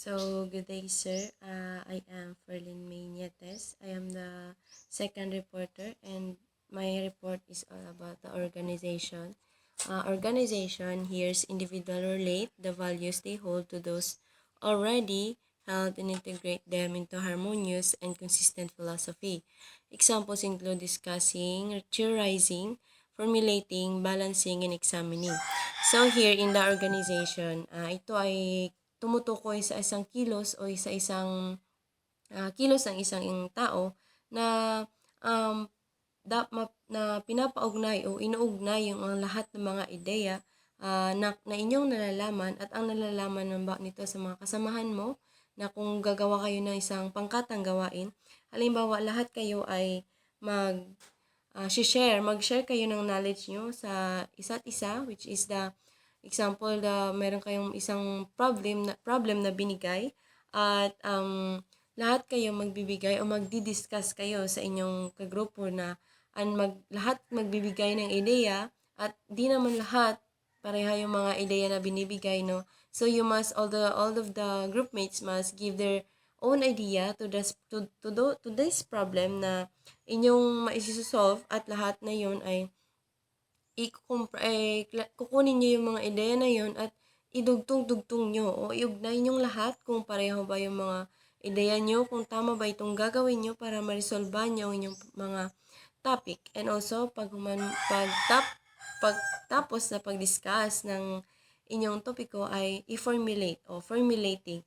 Good day, sir. I am Ferlin May Nietes. I am the second reporter, and my report is all about the organization. Organization hears individual relate the values they hold to those already held and integrate them into harmonious and consistent philosophy. Examples include discussing, theorizing, formulating, balancing, and examining. So here in the organization, ito ay tumutukoy sa isang kilos o sa isang kilos ng isang tao na um, na pinapaugnay o inuugnay yung ang lahat ng mga ideya na inyong nalalaman at ang nalalaman ng nito sa mga kasamahan mo na kung gagawa kayo ng isang pangkatang gawain. Halimbawa, lahat kayo ay mag-share kayo ng knowledge nyo sa isa't isa, which is the example, meron kayong isang problem na binigay at lahat kayo magbibigay o magdi-discuss kayo sa inyong kagrupo na lahat magbibigay ng ideya at di naman lahat pareha yung mga ideya na binibigay, no? So you must all of the group mates must give their own idea to this problem na inyong maisusolve, at lahat na yun ay kukunin niyo yung mga ideya na yun at idugtong-dugtong niyo o iugnay niyong lahat kung pareho ba yung mga ideya niyo, kung tama ba itong gagawin niyo para ma-resolve niyo yung mga topic. And also, pagtapos na pag-discuss ng inyong topiko ay i-formulate o formulating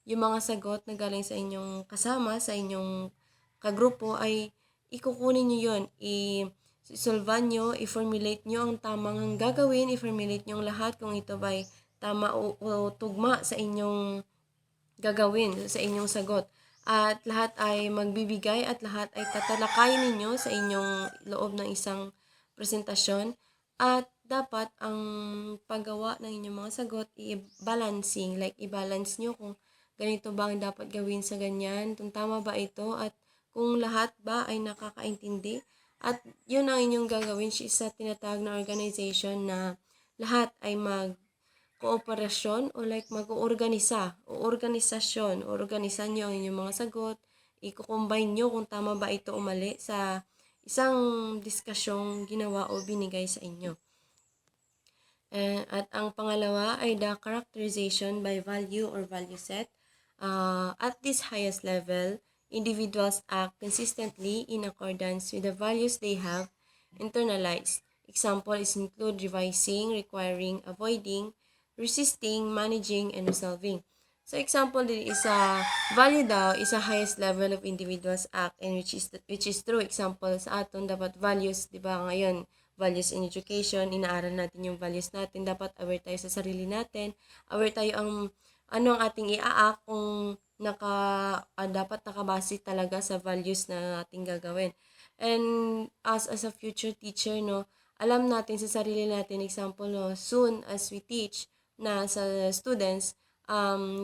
yung mga sagot na galing sa inyong kasama, sa inyong kagrupo ay ikukunin nyo yun, i-solve nyo, i-formulate nyo ang tamang gagawin, i-formulate nyo lahat kung ito ba'y tama o tugma sa inyong gagawin, sa inyong sagot. At lahat ay magbibigay at lahat ay tatalakayin ninyo sa inyong loob ng isang presentasyon. At dapat ang paggawa ng inyong mga sagot i-balancing, like i-balance nyo kung ganito ba ang dapat gawin sa ganyan, kung tama ba ito, at kung lahat ba ay nakakaintindi. At yun ang inyong gagawin sa tinatawag na organization na lahat ay kooperasyon o like mag-oorganisa o organisasyon o organisan nyo ang inyong mga sagot, i-combine nyo kung tama ba ito o mali sa isang diskasyong ginawa o binigay sa inyo. At ang pangalawa ay the characterization by value or value set. At this highest level, individuals act consistently in accordance with the values they have internalized. Example is include revising, requiring, avoiding, resisting, managing, and resolving. So example din is value daw is a highest level of individuals act, and which is true. Example sa aton dapat values, di ba ngayon, values in education, inaaral natin yung values natin, dapat aware tayo sa sarili natin, aware tayo ang ating i-act kung dapat nakabase talaga sa values na ating gagawin. And as a future teacher, no, alam natin sa sarili natin, example, no, soon as we teach na sa students,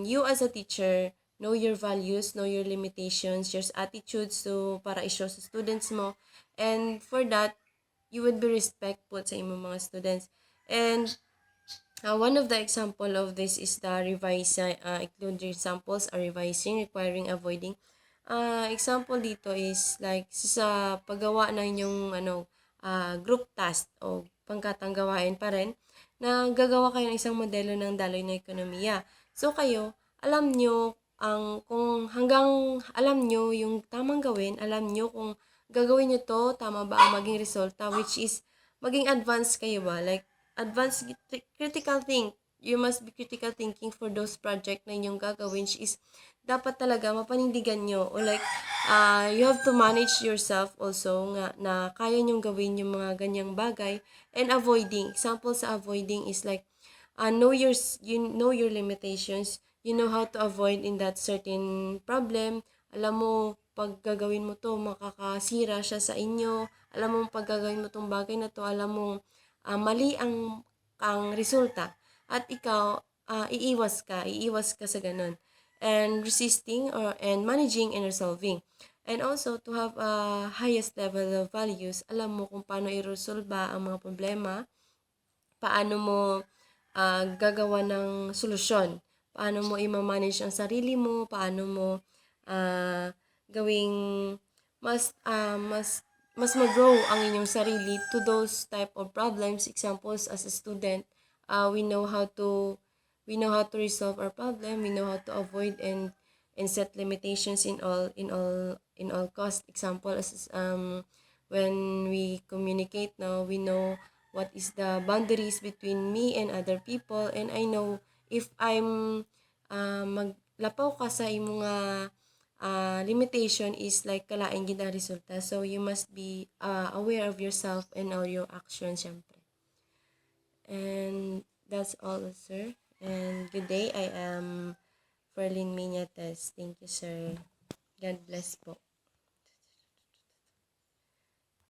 you as a teacher, know your values, know your limitations, your attitudes, so para i-show sa students mo. And for that, you would be respectful sa imong mga students. And one of the example of this is the revising, include examples are revising, requiring, avoiding. Example dito is like sa paggawa ng yung group task o pangkatang gawain pa rin, na gagawa kayo ng isang modelo ng daloy na ekonomiya. So kayo, alam nyo kung hanggang alam nyo yung tamang gawin, alam nyo kung gagawin nyo to, tama ba ang maging resulta, which is maging advanced kayo ba? Like, advanced critical think. You must be critical thinking for those project na inyong gagawin, which is dapat talaga mapanindigan nyo, o like you have to manage yourself also nga na kaya nyong gawin yung mga ganyang bagay. And avoiding, example sa avoiding is like you know your limitations, you know how to avoid in that certain problem. Alam mo pag gagawin mo to makakasira siya sa inyo, alam mo pag gagawin mo tong bagay na to, alam mo mali ang resulta, at ikaw iiwas ka sa ganun. And resisting and managing and resolving. And also to have a highest level of values, alam mo kung paano i-resolve ang mga problema, paano mo gagawa ng solusyon, paano mo i-manage ang sarili mo, paano mo gawing mas mag-grow ang inyong sarili to those type of problems. Examples, as a student, we know how to resolve our problem, we know how to avoid and set limitations in all cost. Example, as when we communicate now, we know what is the boundaries between me and other people, and I know if I'm maglapaw ka sa imong limitation is like kalain gid ang resulta. So you must be aware of yourself and all your actions, syempre. And that's all, sir. And good day. I am Ferlin Minates. Thank you, sir. God bless po.